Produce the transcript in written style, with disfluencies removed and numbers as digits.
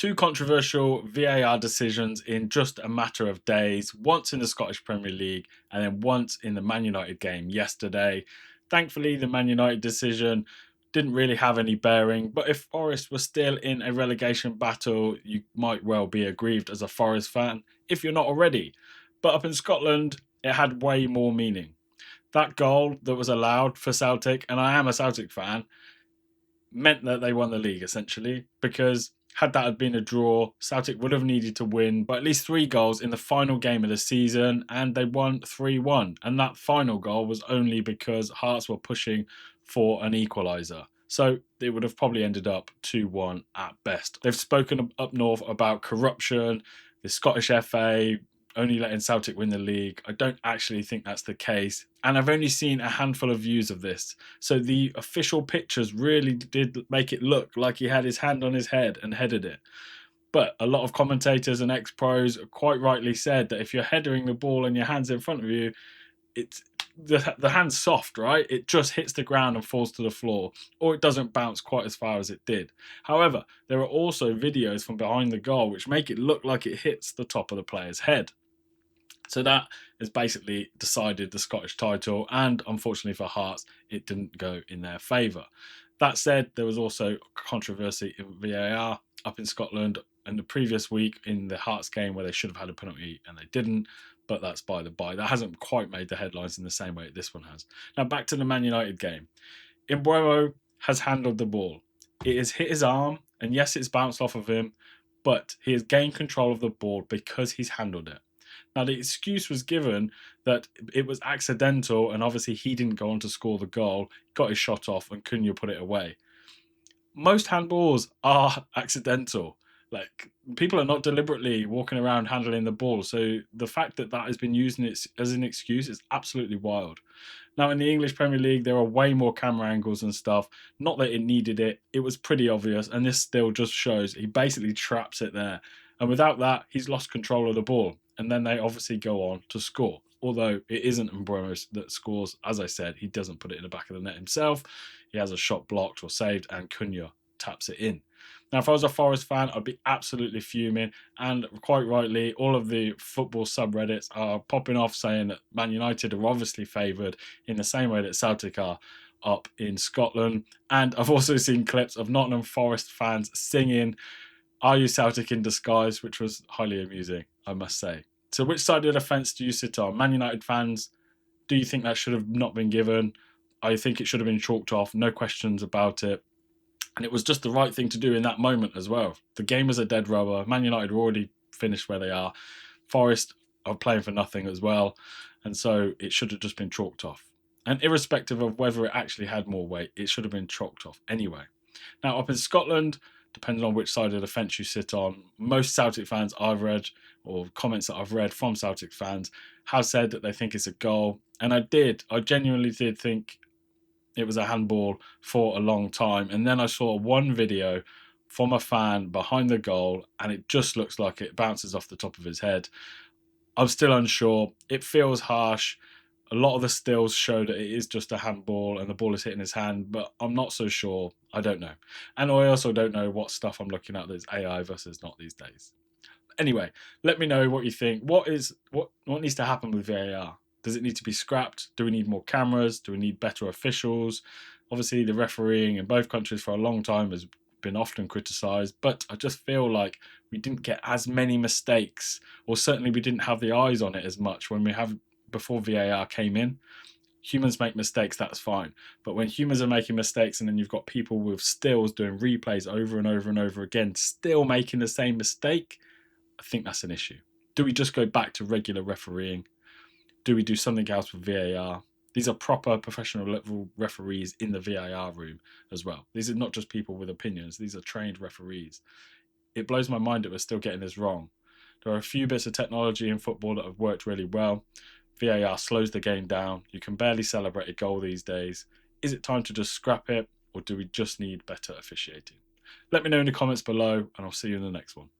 Two controversial VAR decisions in just a matter of days, once in the Scottish Premier League and then once in the Man United game yesterday. Thankfully, the Man United decision didn't really have any bearing, but if Forest was still in a relegation battle, you might well be aggrieved as a Forest fan, if you're not already. But up in Scotland, it had way more meaning. That goal that was allowed for Celtic, and I am a Celtic fan, meant that they won the league essentially, because had that had been a draw, Celtic would have needed to win by at least 3 goals in the final game of the season, and they won 3-1. And that final goal was only because Hearts were pushing for an equaliser. So it would have probably ended up 2-1 at best. They've spoken up north about corruption, the Scottish FA only letting Celtic win the league. I don't actually think that's the case. And I've only seen a handful of views of this. So the official pictures really did make it look like he had his hand on his head and headed it. But a lot of commentators and ex-pros quite rightly said that if you're headering the ball and your hand's in front of you, it's the hand's soft, right? It just hits the ground and falls to the floor, or it doesn't bounce quite as far as it did. However, there are also videos from behind the goal which make it look like it hits the top of the player's head. So that has basically decided the Scottish title, and unfortunately for Hearts, it didn't go in their favour. That said, there was also controversy in VAR up in Scotland in the previous week in the Hearts game where they should have had a penalty and they didn't, but that's by the by. That hasn't quite made the headlines in the same way this one has. Now back to the Man United game. Mbuemo has handled the ball. It has hit his arm, and yes, it's bounced off of him, but he has gained control of the ball because he's handled it. Now, the excuse was given that it was accidental, and obviously he didn't go on to score the goal, got his shot off, and Cunha put it away. Most handballs are accidental. Like, people are not deliberately walking around handling the ball. So the fact that that has been used as an excuse is absolutely wild. Now, in the English Premier League, there are way more camera angles and stuff. Not that it needed it. It was pretty obvious. And this still just shows he basically traps it there. And without that, he's lost control of the ball. And then they obviously go on to score. Although it isn't Mbuemo that scores. As I said, he doesn't put it in the back of the net himself. He has a shot blocked or saved, and Cunha taps it in. Now, if I was a Forest fan, I'd be absolutely fuming. And quite rightly, all of the football subreddits are popping off saying that Man United are obviously favoured in the same way that Celtic are up in Scotland. And I've also seen clips of Nottingham Forest fans singing "Are You Celtic in Disguise?" which was highly amusing, I must say. So which side of the fence do you sit on? Man United fans, do you think that should have not been given? I think it should have been chalked off, no questions about it. And it was just the right thing to do in that moment as well. The game was a dead rubber. Man United were already finished where they are. Forest are playing for nothing as well. And so it should have just been chalked off. And irrespective of whether it actually had more weight, it should have been chalked off anyway. Now, up in Scotland, depending on which side of the fence you sit on, most Celtic fans I've read, or comments that I've read from Celtic fans, have said that they think it's a goal. And I genuinely did think it was a handball for a long time. And then I saw one video from a fan behind the goal, and it just looks like it bounces off the top of his head. I'm still unsure. It feels harsh. A lot of the stills show that it is just a handball and the ball is hitting his hand, but I'm not so sure. I don't know. And I also don't know what stuff I'm looking at that's AI versus not these days. Anyway, let me know what you think. What needs to happen with VAR? Does it need to be scrapped? Do we need more cameras? Do we need better officials? Obviously, the refereeing in both countries for a long time has been often criticised, but I just feel like we didn't get as many mistakes, or certainly we didn't have the eyes on it as much when we have before VAR came in. Humans make mistakes, that's fine. But when humans are making mistakes and then you've got people with stills doing replays over and over and over again, still making the same mistake, I think that's an issue. Do we just go back to regular refereeing? Do we do something else with VAR? These are proper professional level referees in the VAR room as well. These are not just people with opinions. These are trained referees. It blows my mind that we're still getting this wrong. There are a few bits of technology in football that have worked really well. VAR slows the game down. You can barely celebrate a goal these days. Is it time to just scrap it, or do we just need better officiating? Let me know in the comments below, and I'll see you in the next one.